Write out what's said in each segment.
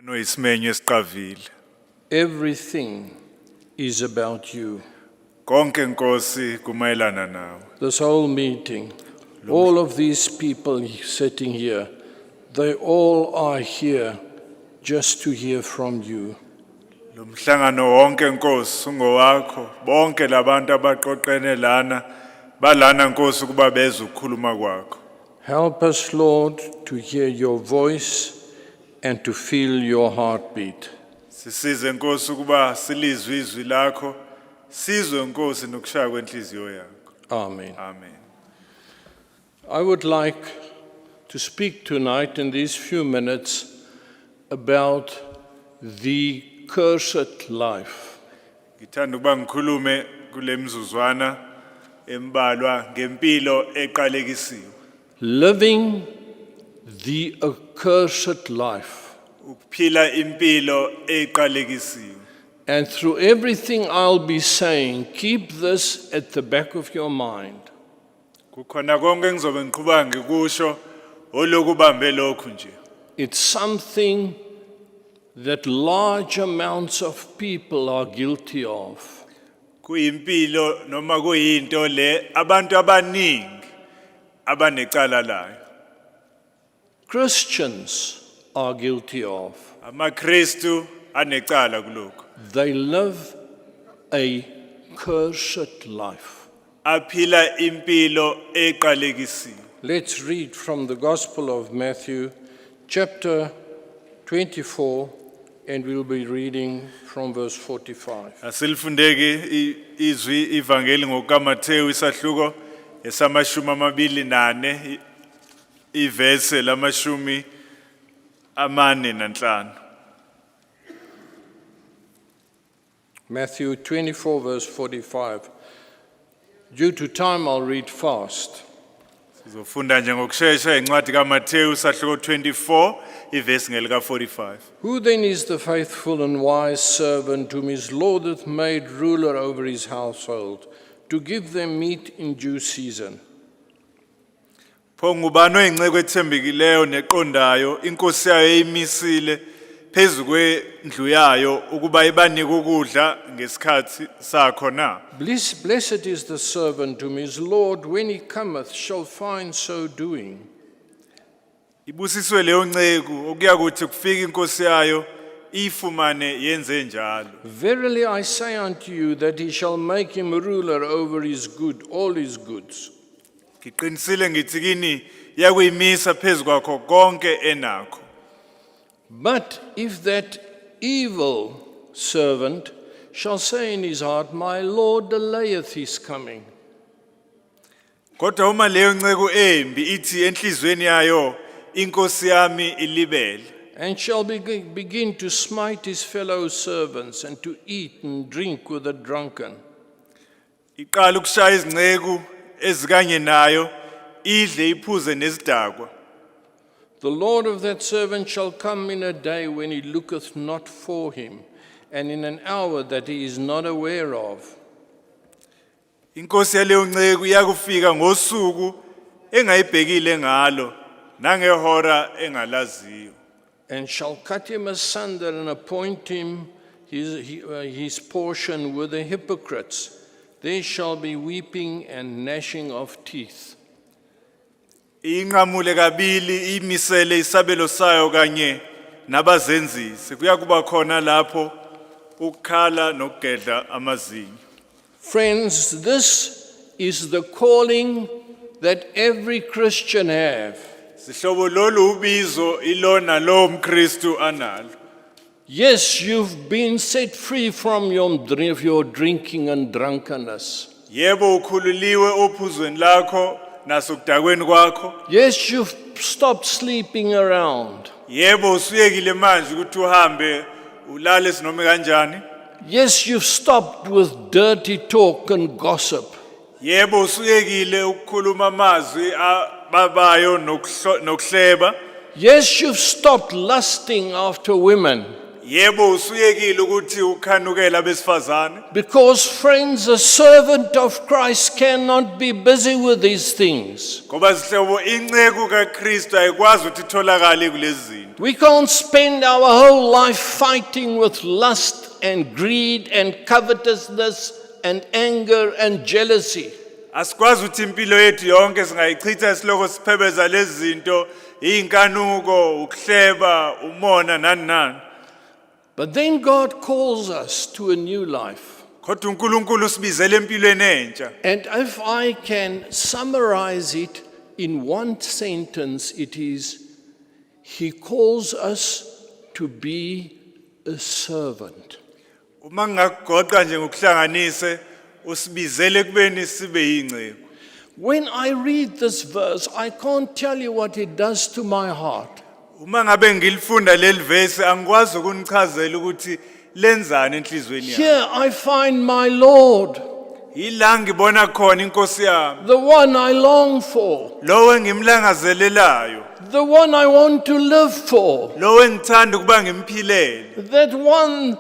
Noyisimenyo esiqavile. Everything is about you. Konke Nkosi kumayelana nawe. This whole meeting, all of these people sitting here, they all are here just to hear from you. Lo mhlangano wonke Nkosi ungowakho. Bonke labantu abaqoqene lana balana Nkosi kuba beze ukukhuluma kwakho. Help us, Lord, to hear your voice and to feel your heartbeat. Sisize Nkosi kuba silizwe izwi lakho. Sizwe Nkosi nokushaya kwenhliziyo yakho. Amen. Amen. I would like to speak tonight in these few minutes about the cursed life. Ngithanda ukuba ngikhulume kule mzuzwana embalwa ngempilo eqalekisiwe. Living the accursed life. Ukuphila impilo eqalekisiwe. And through everything I'll be saying, keep this at the back of your mind. Kukhona konke engizobe ngiqhubeka ngikusho olokubambe lokhu nje. It's something that large amounts of people are guilty of. Kuyimpilo noma kuyinto le abantu abaningi abanecala layo. Christians are guilty of. AmaKristu anecala kulokho. They live a cursed life. Aphila impilo eqalekisiwe. Let's read from the Gospel of Matthew, chapter 24, and we'll be reading from verse 45. Asilifundeki izwi ivangeli ngokaMathewu isahluko esamashumi amabili nane ivese lamashumi amane nanhlanu. Matthew 24, verse 45. Due to time, I'll read fast. Sizofunda nje ngokusheshsha incwadi kaMathewu isahluko 24 ivesi ngelika 45. Who then is the faithful and wise servant whom his Lord hath made ruler over his household, to give them meat in due season? Pho ngubani oyinceku ethembekileyo neqondayo inkosi yayo eyimisile phezu kwendlu yayo ukuba ibanike ukudla ngesikhathi sakho na? Blessed is the servant whom his Lord, when he cometh, shall find so doing. Ibusiswe leyo nceku okuya kuthi kufika inkosi yayo ifumane yenze njalo. Verily I say unto you that he shall make him ruler over his good, all his goods. Ngiqinisile ngithi kini yakuyimisa phezu kwakho konke enakho. But if that evil servant shall say in his heart, My Lord delayeth his coming, Kodwa uma leyo nceku embi ithi enhlizweni yayo inkosi yami ilibele. and shall begin to smite his fellow servants, and to eat and drink with the drunken, Iqala ukushaya izinceku ezikanye nayo idle iphuze nezidakwa. the Lord of that servant shall come in a day when he looketh not for him, and in an hour that he is not aware of. Inkosi yaleyo nceku iyakufika ngosuku engayibhekile ngalo nangehora engalaziyo. And shall cut him asunder, and appoint him his portion with the hypocrites. There shall be weeping and gnashing of teeth. Inqamule kabili imisele isabelo sayo kanye nabazenzisi kuyakuba khona lapho ukukhala nokugedla amazinyo. Friends, this is the calling that every Christian have. Sihlobo lolu ubizo ilona lo mKristu analo. Yes, you've been set free from your drinking and drunkenness. Yebo ukhululiwe ophuzweni lakho nasokudakweni kwakho. Yes, you've stopped sleeping around. Yebo usuyekile manje ukuthi uhambe ulale sinome kanjani. Yes, you've stopped with dirty talk and gossip. Yebo usuyekile ukukhuluma amazwi ababayo nokuhleba. Yes, you've stopped lusting after women. Yebo usuyekile ukuthi ukhanukela abesifazane. Because, friends, a servant of Christ cannot be busy with these things. Ngoba sihlobo inceku kaKristu ayikwazi ukuthi itholakale kulezi zinto. We can't spend our whole life fighting with lust and greed and covetousness and anger and jealousy. Asikwazi ukuthi impilo yethu yonke singayichitha siloko siphebeza lezi zinto, inkanuko, ukuhleba, umona nani nani. But then God calls us to a new life. Kodwa uNkulunkulu usibizele empilweni entsha. And if I can summarize it in one sentence, it is, He calls us to be a servant. Uma ngingagoqa nje ngokuhlanganise usibizele kubeni sibe yinceku. When I read this verse, I can't tell you what it does to my heart. Uma ngabe ngilifunda leli verse angikwazi ukunichazela ukuthi lenzani enhlizweni yami. Here I find my Lord, Yila ngibona khona inkosi yami. the one I long for, Lo engimlangazelelayo. the one I want to live for, Lo engithanda ukuba ngimphilele. that one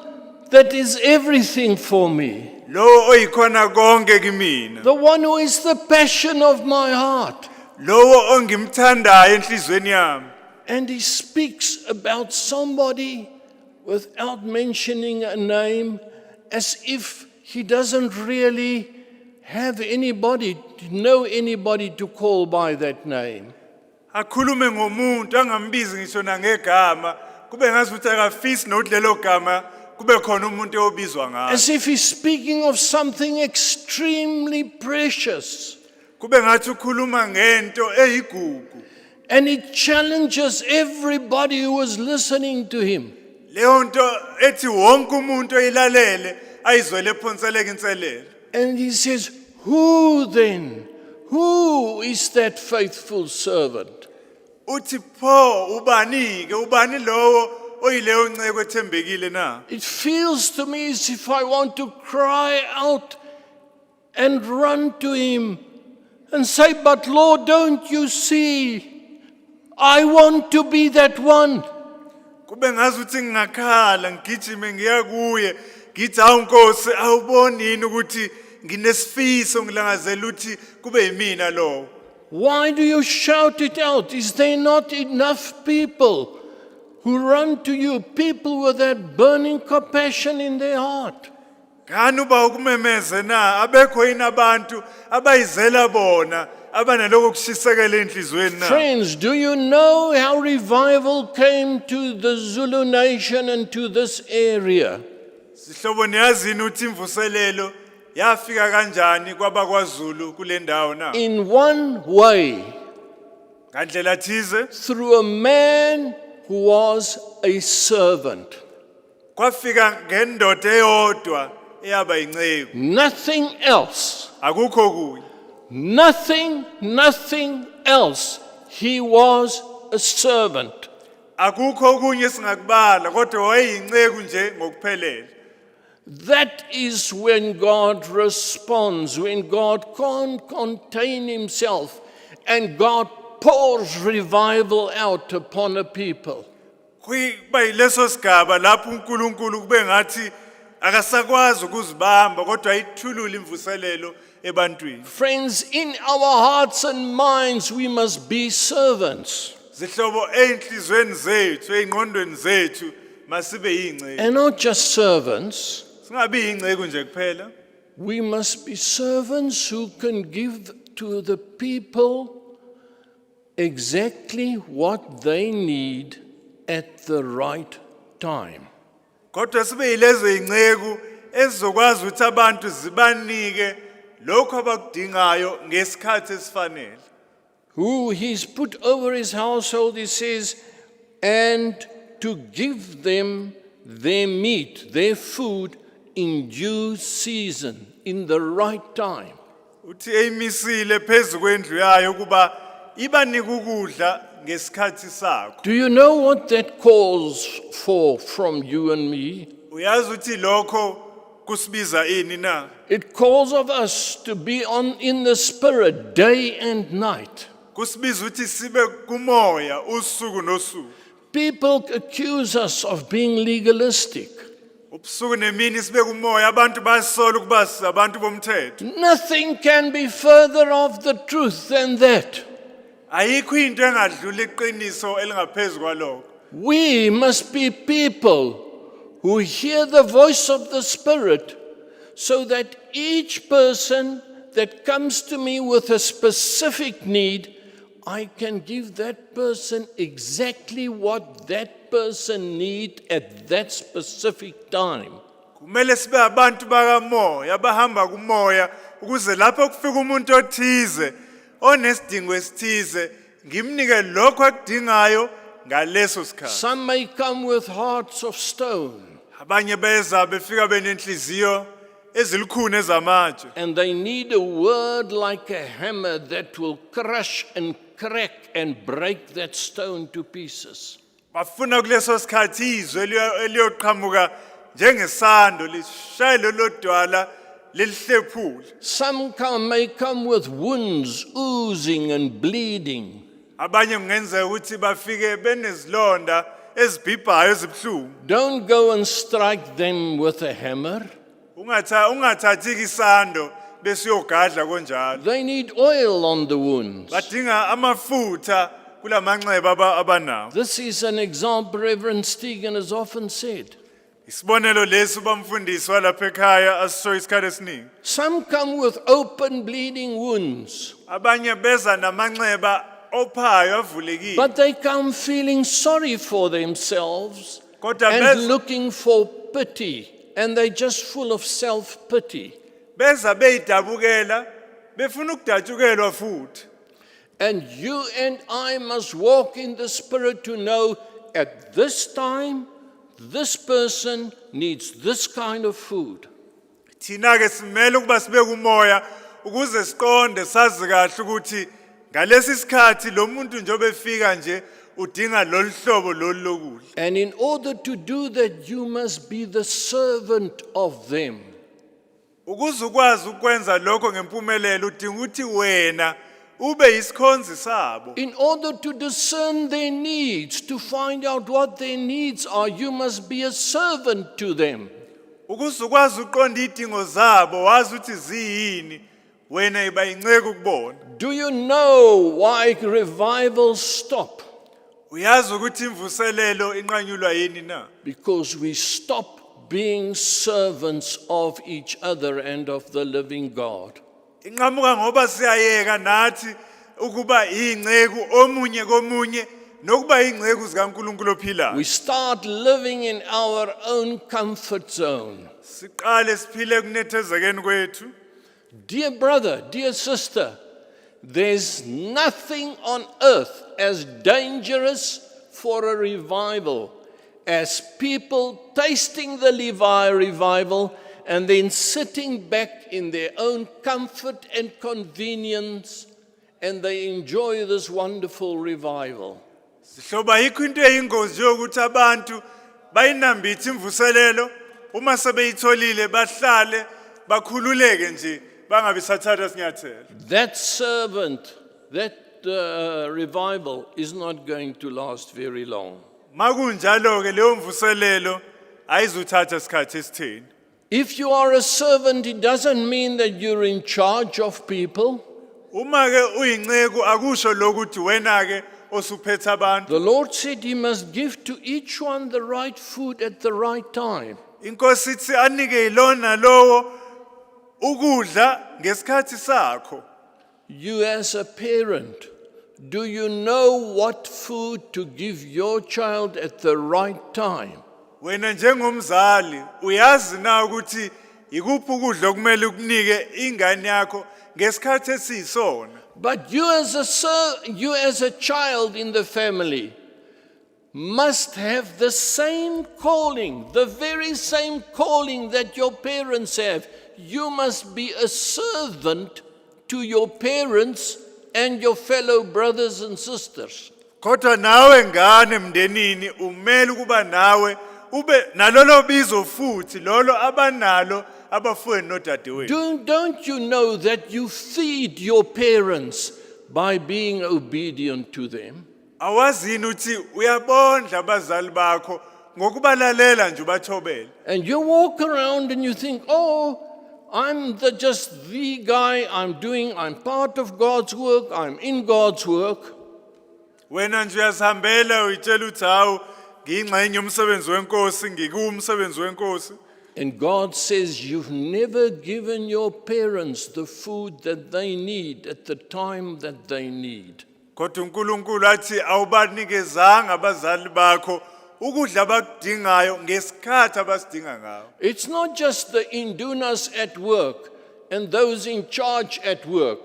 that is everything for me, Lo oyikhona konke kimina. the one who is the passion of my heart. Lo ongimthandayo enhlizweni yami. And he speaks about somebody without mentioning a name, as if he doesn't really have anybody, know anybody to call by that name. Akhulume ngomuntu angambizi ngisho nangegama kube ngazi ukuthi akafisi nodlelo gama kube khona umuntu obizwa ngayo. As if he's speaking of something extremely precious. Kube ngathi ukhuluma ngento eyigugu. And he challenges everybody who was listening to him. Leyo nto ethi wonke umuntu oyilalele ayizwele ephonseleke inselelo. And he says, who then? Who is that faithful servant? Uthi pho ubani lowo oyileyo nceko ethembekile na? It feels to me as if I want to cry out and run to him and say, but Lord, don't you see? I want to be that one. Kube ngazi ukuthi ngingakhala ngigijime ngiya kuye ngithi hawu Nkosi awuboni yini ukuthi nginesifiso ngilangazela ukuthi kube yimina lo. Why do you shout it out? Is there not enough people who run to you, people with that burning compassion in their heart? Ngani uba ukumemeze na abekho yini abantu abayizela bona abanaloko kushisekela enhlizweni na? Friends, do you know how revival came to the Zulu nation and to this area? Sihlobo niyazini ukuthi imvuselelo yafika kanjani kwabakwaZulu kule ndawo na? In one way, Ngandlela thize through a man who was a servant. kwafika ngendoda eyodwa eyaba inceku. Nothing else. Akukho kunye. Nothing else. He was a servant. Akukho kunye singakubala kodwa wayeyinceku nje ngokuphelele. That is when God responds, when God can't contain himself and God pours revival out upon a people. Kuba yileso sigaba lapho uNkulunkulu kube ngathi akasakwazi ukuzibamba kodwa ayithulula imvuselelo ebantwini. Friends, in our hearts and minds we must be servants. Zihlobo einhlizweni zethu, eingqondweni zethu masibe yinceku. And not just servants. Singabi yinceku nje kuphela. We must be servants who can give to the people exactly what they need at the right time. Kodwa sibe yilezo yinceku ezizokwazi ukuthi abantu zibanike lokho abakudingayo ngesikhathi esifanele. Who he's put over his household, he says, and to give them their meat, their food, in due season, in the right time. Uthi eyimisile phezu kwendlu yayo kuba ibanike ukudla ngesikhathi sakho. Do you know what that calls for from you and me? Uyazi uthi lokho kusibiza ini na? It calls of us to be in the spirit day and night. Kusibiza uthi sibe kumoya usuku nosuku. People accuse us of being legalistic. Ubusuku nemini sibeka umoya abantu basola ukuba abantu bomthetho. Nothing can be further off the truth than that. Ayikho into engadlula iqiniso elingaphezulu kwalokho. We must be people who hear the voice of the Spirit, so that each person that comes to me with a specific need, I can give that person exactly what that person needs at that specific time. Kumele sibe abantu bakamoya abahamba kumoya ukuze lapho kufika umuntu othize onesidingo esithize ngimnike lokho akudingayo ngaleso sikhathi. Some may come with hearts of stone, Abanye beza befika benenhliziyo ezilikhuni ezamatshe. and they need a word like a hammer that will crush and crack and break that stone to pieces. Bafuna kuleso sikhathi izwe eliyoqhamuka njengesando lishaye lolodwala lelihlephule. Some may come with wounds oozing and bleeding. Abanye kungenzeka ukuthi bafike benezilonda ezibhibhayo ezibhlungu. Don't go and strike them with a hammer. Ungathathi isando bese uyogadla konjalo. They need oil on the wounds. Badinga amafutha kulamanxeba abanawo. This is an example Reverend Stephen has often said. Isibonelo lesi bamfundisi walapha ekhaya asisho isikhathi esiningi. Some come with open bleeding wounds, Abanye beza namanxeba ophayo avulekile. but they come feeling sorry for themselves Kodwa and looking for pity, and they're just full of self-pity. beza beyidabukela befuna ukudatshukelwa futhi. And you and I must walk in the Spirit to know at this time, this person needs this kind of food. Thina ke simele ukuba sibe kumoya ukuze siqonde sazi kahle ukuthi ngalesi sikhathi lo muntu njobe efika nje udinga loluhlobo lolu lokudla. And in order to do that, you must be the servant of them. Ukuze ukwazi ukwenza lokho ngempumelelo udinga ukuthi wena ube isikhonzi sabo. In order to discern their needs, to find out what their needs are, you must be a servant to them. Ukuze ukwazi uqonda idingo zabo wazi ukuthi ziyini wena iba inceke ukubona. Do you know why revivals stop? Uyazi ukuthi imvuselelo inqanyulwa yini na? Because we stop being servants of each other and of the living God. Inqamuka ngoba siyayeka nathi ukuba ingceku omunye komunye nokuba ingceku zikaNkulunkulu ophilayo. We start living in our own comfort zone. Siqale siphile kunethezekeni kwethu. Dear brother, dear sister, there's nothing on earth as dangerous for a revival as people tasting the revival and then sitting back in their own comfort and convenience, and they enjoy this wonderful revival. Sihloba yikho into eyingozi yokuthi abantu bayinambithe imvuselelo uma sebeyitholile bahlale bakhululeke nje bangabe sathatha sinyathelo. That servant, that revival is not going to last very long. Makunjalo ke leyo mvuselelo ayizuthatha isikhathi esitheni. If you are a servant, it doesn't mean that you're in charge of people. Uma ke uyinceku akusho lokuthi wena ke osuphethe abantu. The Lord said He must give to each one the right food at the right time. Inkosi ithi anike ilona lowo ukudla ngesikhathi sakho. You as a parent, do you know what food to give your child at the right time? Wena njengomzali uyazi na ukuthi ikuphi ukudla okumele ukunike ingane yakho ngesikhathi esisona. But you as a child in the family must have the same calling, the very same calling that your parents have. You must be a servant to your parents and your fellow brothers and sisters. Kodwa nawe ngane emndenini umele ukuba nawe ube nalolo bizo futhi lolo abanalo abafweni nodadewenu. Don't you know that you feed your parents by being obedient to them? awazini uthi uyabondla abazali bakho ngokubalalela nje ubathobele. And you walk around and you think, oh, I'm just the guy, I'm part of God's work, I'm in God's work. Wena nje uyazihambela uyitshela uthi hawu ngiyingxenye yomsebenzi wenkosi ngikuwumsebenzi wenkosi. And God says, you've never given your parents the food that they need at the time that they need. Kodwa uNkulunkulu athi awubanikezanga abazali bakho ukudla abakudingayo ngesikhathi abasidinga ngawo. It's not just the indunas at work and those in charge at work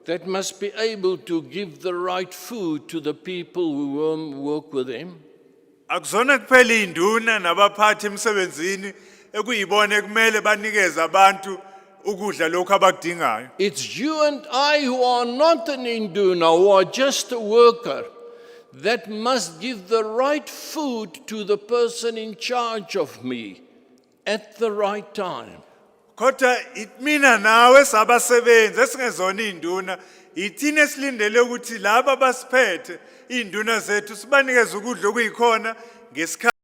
that must be able to give the right food to the people who work with them. Akuzona kuphela induna nabaphathi emsebenzini ekuyibona kumele banikeze abantu ukudla lokho abakudingayo. It's you and I who are not an induna, who are just a worker, that must give the right food to the person in charge of me at the right time. Kodwa mina nawe sabasebenzi esingezona induna ithina esilindele ukuthi laba basiphethe induna zethu sibanikeze ukudla okuyikhona ngesikhathi